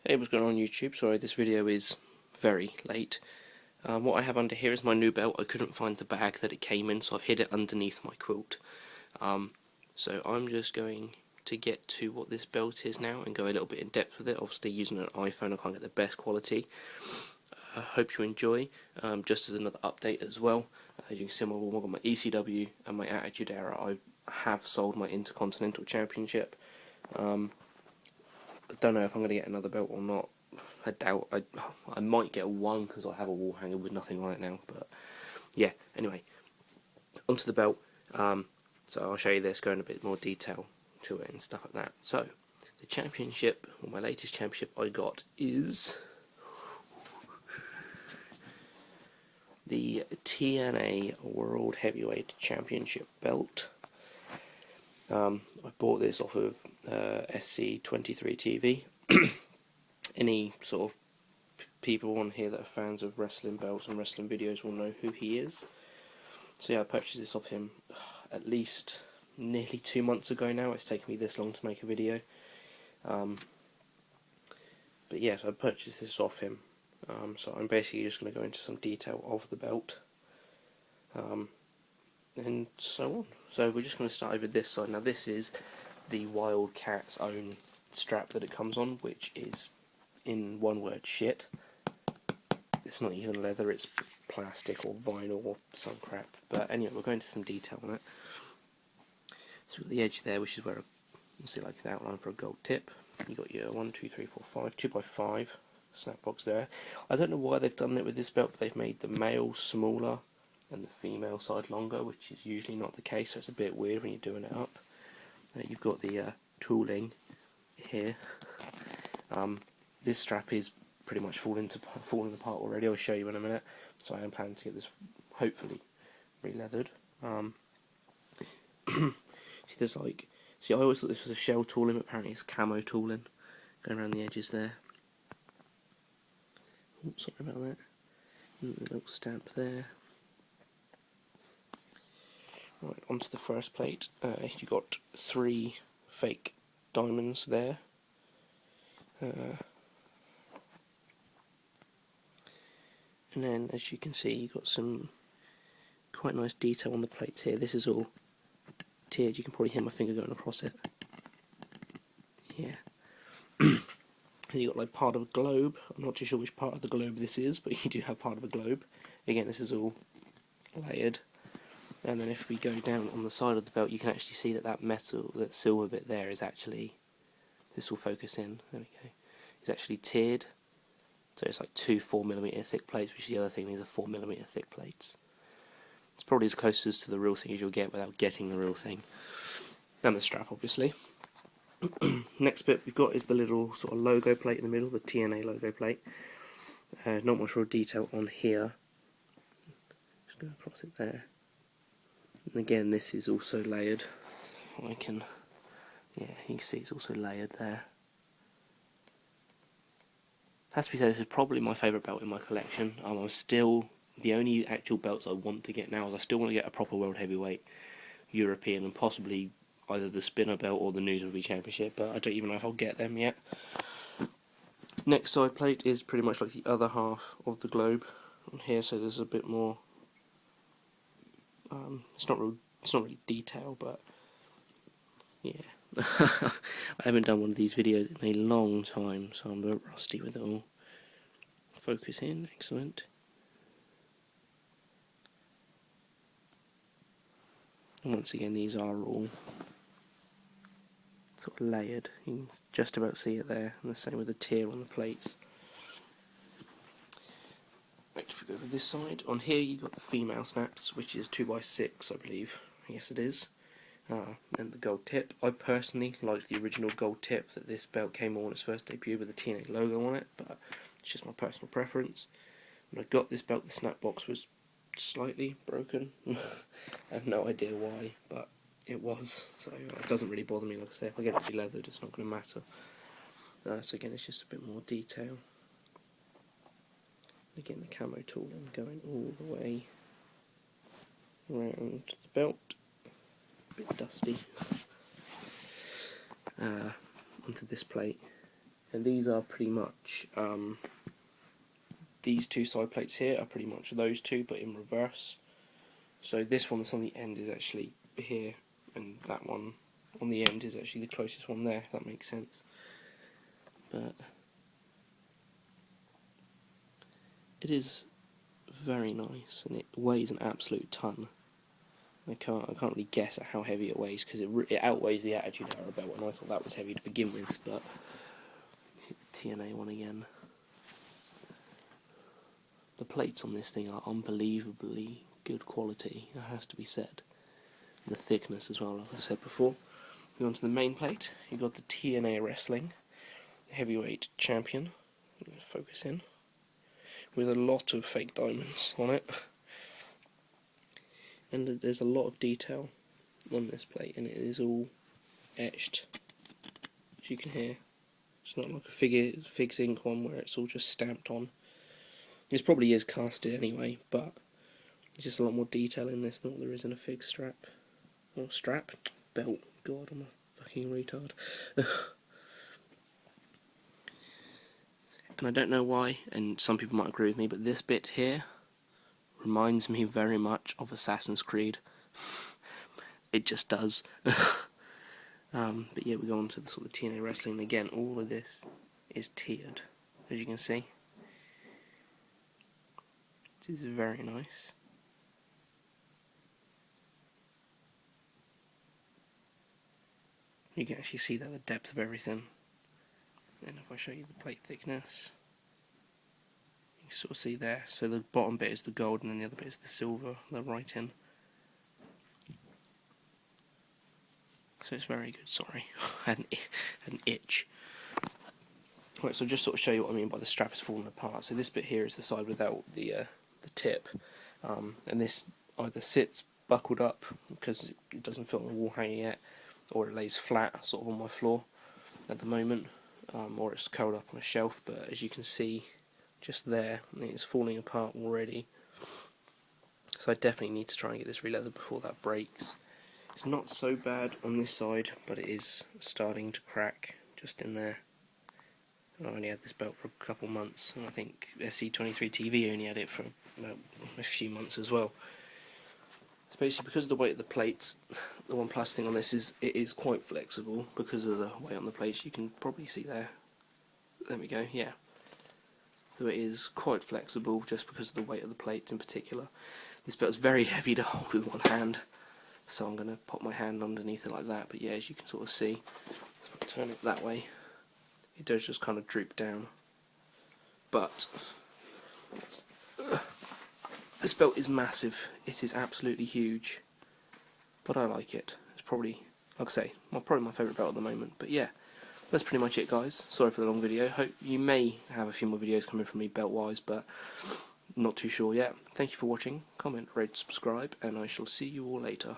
Hey, what's going on YouTube? Sorry, this video is very late. What I have under here is my new belt. I couldn't find the bag that it came in, so I've hid it underneath my quilt. So I'm just going to get to what this belt is now and go a little bit in depth with it. Obviously using an iPhone I can't get the best quality. I hope you enjoy. Just as another update as well, as you can see, I've got my ECW and my Attitude Era. I have sold my Intercontinental Championship. I don't know if I'm going to get another belt or not. I doubt. I might get one because I have a wall hanger with nothing on it now. But yeah, anyway, onto the belt. So I'll show you this, go in a bit more detail to it and stuff like that. So the championship, or my latest championship I got is the TNA World Heavyweight Championship belt. I bought this off of SC23 TV. Any sort of people on here that are fans of wrestling belts and wrestling videos will know who he is. So yeah, I purchased this off him at least nearly 2 months ago now. It's taken me this long to make a video. But yeah, so I purchased this off him. So I'm basically just going to go into some detail of the belt. And so on. So we're just going to start over this side. Now this is the Wildcat's own strap that it comes on, which is, in one word, shit. It's not even leather, it's plastic or vinyl or some crap. But anyway, we'll go into some detail on it. So we've got the edge there, which is where you see like an outline for a gold tip. You got your 1, 2, 3, 4, 5, 2x5 snap box there. I don't know why they've done it with this belt, but they've made the male smaller and the female side longer, which is usually not the case, so it's a bit weird when you're doing it up. You've got the tooling here. This strap is pretty much falling apart already. I'll show you in a minute. So I am planning to get this hopefully re-leathered. See, there's like, I always thought this was a shell tooling, but apparently it's camo tooling going around the edges there. Oh, sorry about that. And the little stamp there. Right, onto the first plate. You've got 3 fake diamonds there. And then, as you can see, you've got some quite nice detail on the plates here. This is all tiered. You can probably hear my finger going across it. Yeah. And you've got like part of a globe. I'm not too sure which part of the globe this is, but you do have part of a globe. Again, this is all layered. And then if we go down on the side of the belt, you can actually see that metal, that silver bit there is actually, this will focus in, there we go, it's actually tiered. So it's like 2 4mm thick plates, which is the other thing, these are 4mm thick plates. It's probably as close as to the real thing as you'll get without getting the real thing. And the strap, obviously. Next bit we've got is the little sort of logo plate in the middle, the TNA logo plate. Not much real detail on here. Just go across it there. And again, this is also layered. Yeah, you can see it's also layered there. Has to be said, this is probably my favourite belt in my collection. I'm still, the only actual belts I want to get now is I still want to get a proper World Heavyweight European and possibly either the Spinner belt or the Newsworthy Championship, but I don't even know if I'll get them yet. Next side plate is pretty much like the other half of the globe on here, so there's a bit more. It's not really detail, but yeah. I haven't done one of these videos in a long time, so I'm a bit rusty with it all. Focus in, excellent. And once again, these are all sort of layered. You can just about see it there, and the same with the tier on the plates. Right, if we go over this side, on here you got the female snaps, which is 2x6, I believe. Yes, it is. And the gold tip. I personally like the original gold tip that this belt came on its first debut with the TNA logo on it, but it's just my personal preference. When I got this belt, the snap box was slightly broken. I have no idea why, but it was, so it doesn't really bother me. Like I say, if I get it de-leathered, it's not going to matter. So again, it's just a bit more detail. Again, the camo tooling going all the way around the belt. A bit dusty. Onto this plate. and these are pretty much these two side plates here are pretty much those two, but in reverse. So this one that's on the end is actually here, and that one on the end is actually the closest one there, if that makes sense. But it is very nice, and it weighs an absolute ton. I can't really guess at how heavy it weighs, because it outweighs the Attitude Era belt, and I thought that was heavy to begin with. But the TNA one again. The plates on this thing are unbelievably good quality, it has to be said. The thickness as well, like I said before. Going on to the main plate, you've got the TNA Wrestling Heavyweight Champion. Focus in. With a lot of fake diamonds on it. And there's a lot of detail on this plate, and it is all etched, as you can hear. It's not like a Fig's Ink one where it's all just stamped on. This probably is casted anyway, but there's just a lot more detail in this than what there is in a Fig strap. Or strap? Belt. God, I'm a fucking retard. And I don't know why, and some people might agree with me, but this bit here reminds me very much of Assassin's Creed. It just does. But yeah, we go on to the sort of TNA Wrestling. Again, all of this is tiered, as you can see. This is very nice. You can actually see that the depth of everything. And if I show you the plate thickness, you can sort of see there. So the bottom bit is the gold, and then the other bit is the silver, the writing. So it's very good. Sorry, I had an itch. Right, so just sort of show you what I mean by the strap is falling apart. So this bit here is the side without the tip, and this either sits buckled up because it doesn't fit on the wall hanger yet, or it lays flat sort of on my floor at the moment, or it's curled up on a shelf. But as you can see just there, it's falling apart already. So I definitely need to try and get this re-leathered before that breaks. It's not so bad on this side, but it is starting to crack just in there. And I've only had this belt for a couple months, and I think SC23 TV only had it for about a few months as well. So basically, because of the weight of the plates, the one plus thing on this is it is quite flexible because of the weight on the plates. You can probably see there. There we go, yeah. So it is quite flexible just because of the weight of the plates in particular. This belt is very heavy to hold with one hand, so I'm going to pop my hand underneath it like that. But yeah, as you can sort of see, if I turn it that way, it does just kind of droop down. But this belt is massive. It is absolutely huge, but I like it. It's probably, like I say, probably my favourite belt at the moment. But yeah, that's pretty much it, guys. Sorry for the long video. Hope you may have a few more videos coming from me belt-wise, but not too sure yet. Thank you for watching. Comment, rate, subscribe, and I shall see you all later.